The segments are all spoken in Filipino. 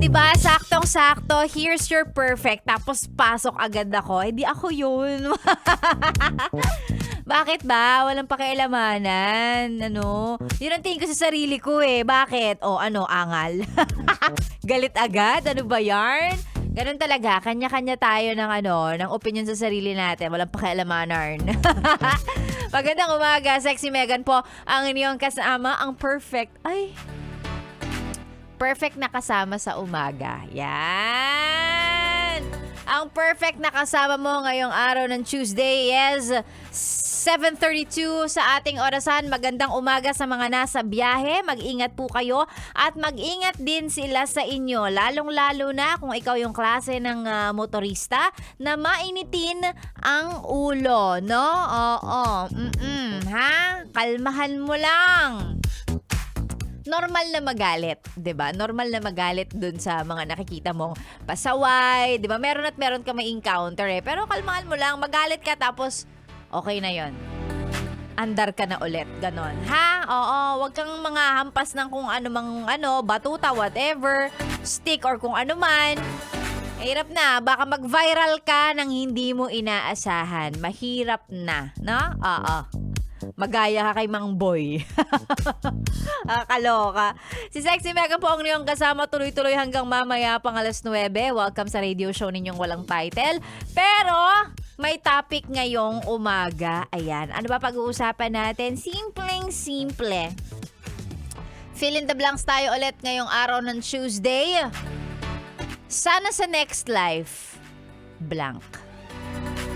'di ba? Saktong-sakto. Here's your perfect. Tapos pasok agad ako. Hindi ako 'yun. Bakit ba? Walang pakialamanan. Ano? Yun ang tingin ko sa sarili ko eh. Bakit? O ano, angal? Galit agad? Ano ba yarn? Ganun talaga. Kanya-kanya tayo ng opinion sa sarili natin. Walang pakialamanan. Magandang umaga. Sexy Megan po. Ang inyong kasama, ang perfect. Ay, perfect na kasama sa umaga. Yan! Ang perfect na kasama mo ngayong araw ng Tuesday is 7:32 sa ating orasan. Magandang umaga sa mga nasa biyahe. Mag-ingat po kayo at mag-ingat din sila sa inyo. Lalong-lalo na kung ikaw yung klase ng motorista na mainitin ang ulo, no? Oo. Ha? Kalmahan mo lang. Normal na magalit, 'di ba? Normal na magalit dun sa mga nakikita mong pasaway, 'di ba? Meron at meron ka may encounter eh. Pero kalmahan mo lang, magalit ka tapos okay na 'yon. Andar ka na ulit, ganon. Ha? Oo, wag kang mga hampas ng kung ano mang batuta, whatever, stick or kung ano man. Hirap na, baka mag-viral ka nang hindi mo inaasahan. Mahirap na, no? Oo. Magaya ka kay Mang Boy. Kaloka. Si Sexy Megan po ang niyong kasama tuloy-tuloy hanggang mamaya pang alas 9. Welcome sa radio show ninyong walang title. Pero may topic ngayong umaga. Ayan. Ano ba pag-uusapan natin? Simpleng-simple. Fill in the blanks tayo ulit ngayong araw ng Tuesday. Sana sa next life, blank.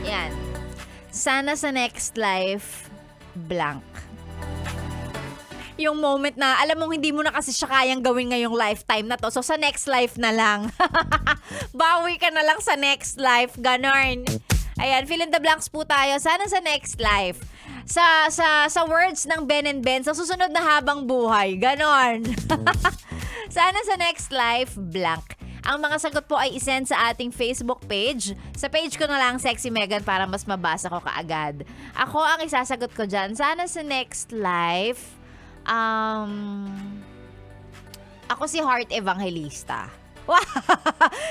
Yan. Sana sa next life, blank. Yung moment na alam mong hindi mo na kasi siya kayang gawin ngayong lifetime na to. So sa next life na lang. Bawi ka na lang sa next life. Ganon. Ayan, fill in the blanks po tayo. Sana sa next life. Sa words ng Ben and Ben, sa susunod na habang buhay. Ganon. Sana sa next life, blank. Ang mga sagot po ay isend sa ating Facebook page. Sa page ko na lang, Sexy Megan, para mas mabasa ko kaagad. Ako ang isasagot ko dyan. Sana sa next life, ako si Heart Evangelista. Wow!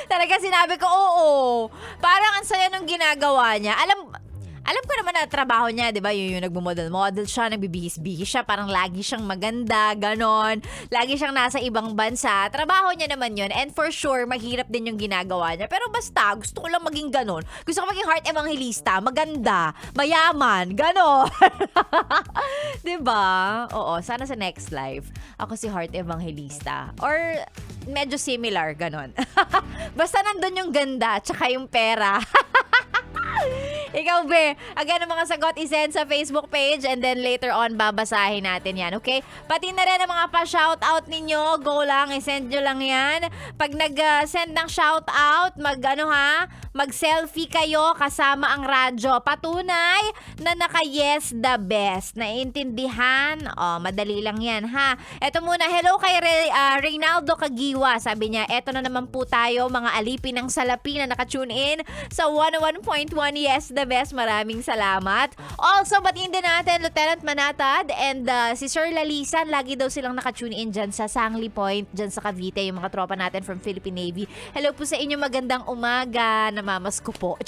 Talaga sinabi ko, oo. Parang ang saya nung ginagawa niya. Alam ko naman na trabaho niya, di ba? Yung nagmo-model siya, nagbibihis-bihis siya, parang lagi siyang maganda, ganon. Lagi siyang nasa ibang bansa. Trabaho niya naman yun. And for sure, mahirap din yung ginagawa niya. Pero basta, gusto ko lang maging ganon. Gusto ko maging Heart Evangelista, maganda, mayaman, ganon. Di ba? Oo, sana sa next life, ako si Heart Evangelista. Or medyo similar, ganon. Basta nandun yung ganda, tsaka yung pera. Ikaw, be, again, ang mga sagot isend sa Facebook page and then later on, babasahin natin yan, okay? Pati na rin ang mga pa-shoutout ninyo, go lang, isend nyo lang yan. Pag nag-send ng shoutout, mag-selfie kayo kasama ang radyo. Patunay na naka-yes the best. Naiintindihan? Madali lang yan, ha? Eto muna, hello kay Reynaldo Kagiwa. Sabi niya, eto na naman po tayo, mga alipin ng salapi na nakatune in sa 101.1 Yes the Best. Maraming salamat. Also, batiin din natin Lieutenant Manatad and si Sir Lalisan. Lagi daw silang nakatune in dyan sa Sangli Point, dyan sa Cavite, yung mga tropa natin from Philippine Navy. Hello po sa inyo, magandang umaga. Namamas ko po.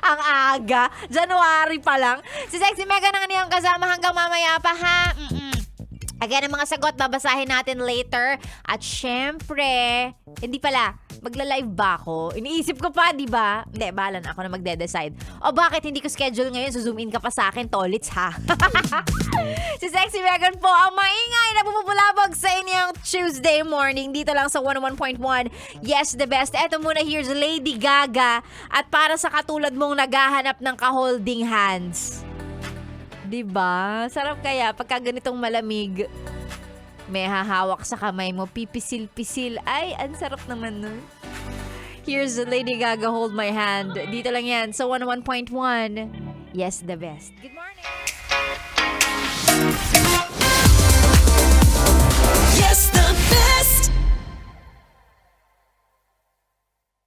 Ang aga. January pa lang. Si Sexy Megan ang niyang kasama hanggang mamaya pa, ha? Again, ang mga sagot, babasahin natin later. At syempre, hindi pala, magla-live ba ako? Iniisip ko pa, di ba? Hindi, bahala na ako na magde-decide. O bakit hindi ko schedule ngayon? So zoom in ka pa sa akin, tolits ha? Si Sexy Megan po, ang maingay na bumubulabog sa inyong Tuesday morning. Dito lang sa 101.1. Yes, the best. Eto muna, here's Lady Gaga. At para sa katulad mong naghahanap ng ka-holding hands. Diba? Sarap kaya pagka ganitong malamig. May hahawak sa kamay mo, pipisil-pisil. Ay, ang sarap naman nun. Here's Lady Gaga, Hold My Hand. Dito lang yan sa 101.1. Yes, the best. Good morning! Yes, the best.